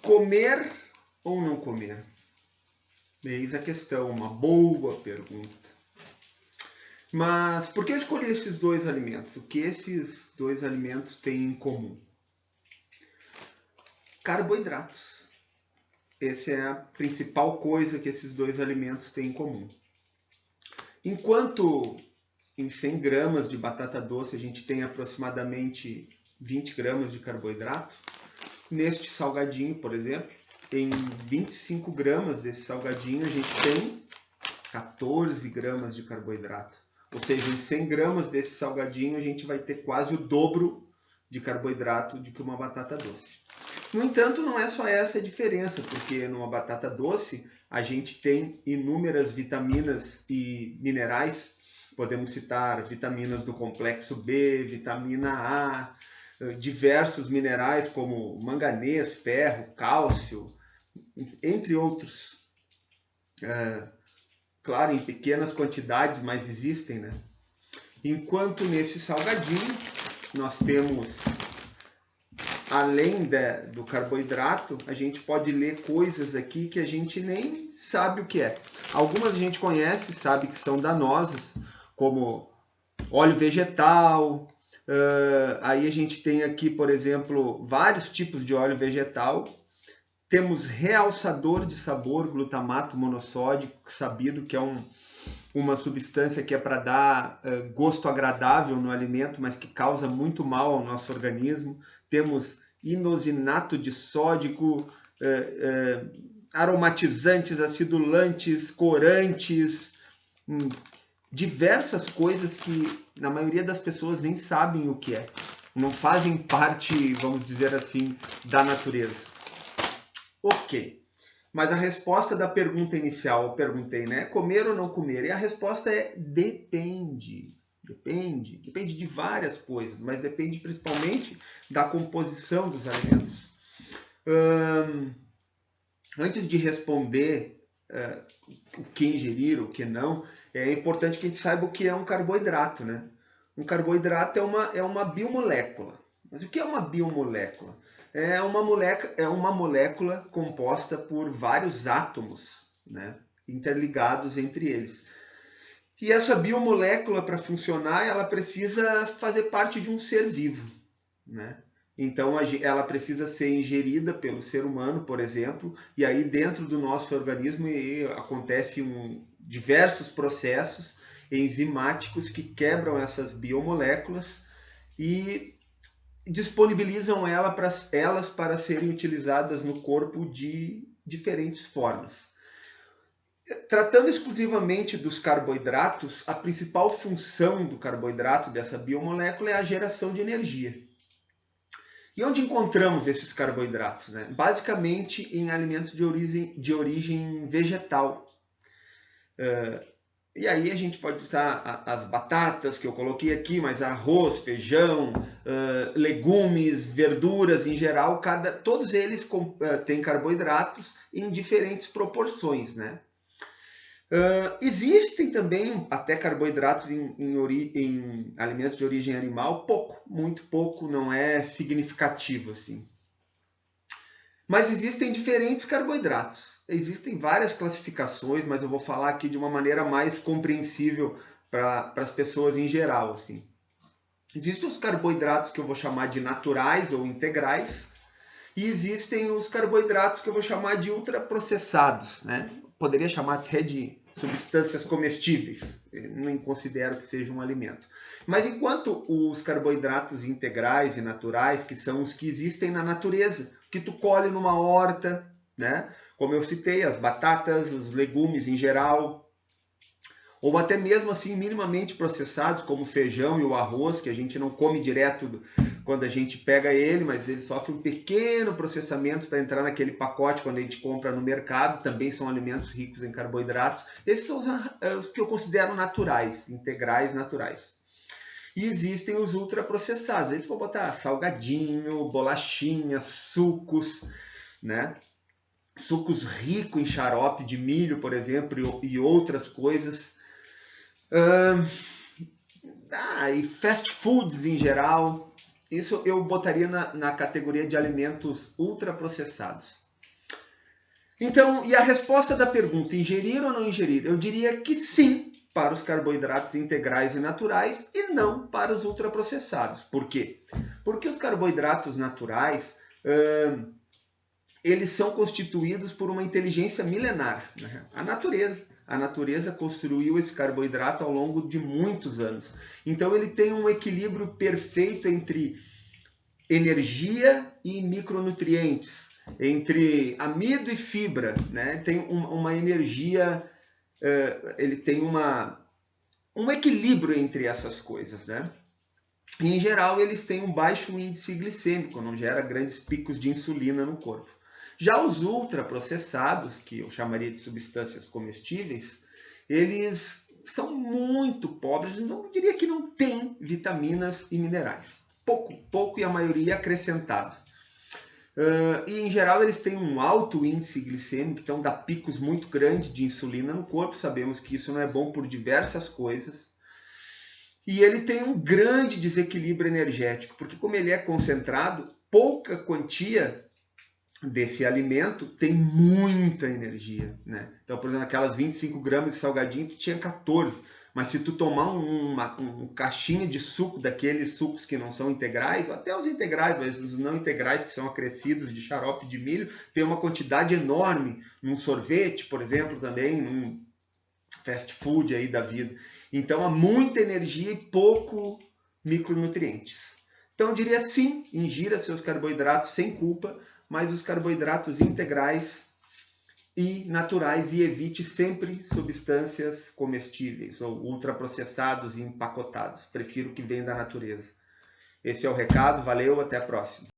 Comer ou não comer? Eis a questão, uma boa pergunta. Mas por que eu escolhi esses dois alimentos? O que esses dois alimentos têm em comum? Carboidratos. Essa é a principal coisa que esses dois alimentos têm em comum. Enquanto em 100 gramas de batata doce a gente tem aproximadamente 20 gramas de carboidrato, neste salgadinho, por exemplo, em 25 gramas desse salgadinho a gente tem 14 gramas de carboidrato. Ou seja, em 100 gramas desse salgadinho a gente vai ter quase o dobro de carboidrato do que uma batata doce. No entanto, não é só essa a diferença, porque numa batata doce a gente tem inúmeras vitaminas e minerais. Podemos citar vitaminas do complexo B, vitamina A, diversos minerais como manganês, ferro, cálcio, entre outros. Claro, em pequenas quantidades, mas existem, né? Enquanto nesse salgadinho nós temos, além do carboidrato, a gente pode ler coisas aqui que a gente nem sabe o que é. Algumas a gente conhece, sabe que são danosas, como óleo vegetal. Aí a gente tem aqui, por exemplo, vários tipos de óleo vegetal. Temos realçador de sabor, glutamato monossódico, sabido que é uma substância que é para dar gosto agradável no alimento, mas que causa muito mal ao nosso organismo. Temos inosinato de sódico, aromatizantes, acidulantes, corantes, diversas coisas que na maioria das pessoas nem sabem o que é. Não fazem parte, vamos dizer assim, da natureza. Ok. Mas a resposta da pergunta inicial, eu perguntei, né? Comer ou não comer? E a resposta é depende. Depende. Depende de várias coisas, mas depende principalmente da composição dos alimentos. Antes de responder o que ingerir, o que não, é importante que a gente saiba o que é um carboidrato, né? Um carboidrato é uma biomolécula. Mas o que é uma biomolécula? É uma molécula composta por vários átomos, né, interligados entre eles. E essa biomolécula, para funcionar, ela precisa fazer parte de um ser vivo, né? Então ela precisa ser ingerida pelo ser humano, por exemplo, e aí dentro do nosso organismo acontecem diversos processos enzimáticos que quebram essas biomoléculas e disponibilizam elas para serem utilizadas no corpo de diferentes formas. Tratando exclusivamente dos carboidratos, a principal função do carboidrato, dessa biomolécula, é a geração de energia. E onde encontramos esses carboidratos? Né? Basicamente em alimentos de origem vegetal. E aí a gente pode usar as batatas que eu coloquei aqui, mas arroz, feijão, legumes, verduras em geral, todos eles têm carboidratos em diferentes proporções, né? Existem também até carboidratos em alimentos de origem animal, pouco, muito pouco, não é significativo assim. Mas existem diferentes carboidratos. Existem várias classificações, mas eu vou falar aqui de uma maneira mais compreensível para as pessoas em geral, assim. Existem os carboidratos que eu vou chamar de naturais ou integrais, e existem os carboidratos que eu vou chamar de ultraprocessados, né? Poderia chamar até de substâncias comestíveis, nem considero que seja um alimento. Mas enquanto os carboidratos integrais e naturais, que são os que existem na natureza, que tu colhe numa horta, né? Como eu citei, as batatas, os legumes em geral, ou até mesmo assim minimamente processados, como o feijão e o arroz, que a gente não come direto quando a gente pega ele, mas ele sofre um pequeno processamento para entrar naquele pacote quando a gente compra no mercado, também são alimentos ricos em carboidratos. Esses são os que eu considero naturais, integrais naturais. E existem os ultraprocessados, a gente pode botar salgadinho, bolachinha, sucos, né? Sucos ricos em xarope de milho, por exemplo, e outras coisas. E fast foods em geral. Isso eu botaria na categoria de alimentos ultraprocessados. Então, e a resposta da pergunta, ingerir ou não ingerir? Eu diria que sim, para os carboidratos integrais e naturais e não para os ultraprocessados. Por quê? Porque os carboidratos naturais, eles são constituídos por uma inteligência milenar. Né? A natureza construiu esse carboidrato ao longo de muitos anos. Então ele tem um equilíbrio perfeito entre energia e micronutrientes, entre amido e fibra, né? Tem uma energia, ele tem um equilíbrio entre essas coisas, né? E, em geral, eles têm um baixo índice glicêmico, não gera grandes picos de insulina no corpo. Já os ultraprocessados, que eu chamaria de substâncias comestíveis, eles são muito pobres, não diria que não tem vitaminas e minerais. Pouco e a maioria acrescentado. E em geral eles têm um alto índice glicêmico, então dá picos muito grandes de insulina no corpo. Sabemos que isso não é bom por diversas coisas. E ele tem um grande desequilíbrio energético, porque como ele é concentrado, pouca quantia desse alimento tem muita energia, né? Então, por exemplo, aquelas 25 gramas de salgadinho, tu tinha 14. Mas se tu tomar um caixinha de suco, daqueles sucos que não são integrais, ou até os integrais, mas os não integrais que são acrescidos de xarope de milho, tem uma quantidade enorme num sorvete, por exemplo, também, num fast food aí da vida. Então há muita energia e pouco micronutrientes. Então eu diria sim, ingira seus carboidratos sem culpa, mas os carboidratos integrais e naturais, e evite sempre substâncias comestíveis ou ultraprocessados e empacotados. Prefiro que venha da natureza. Esse é o recado, valeu, até a próxima.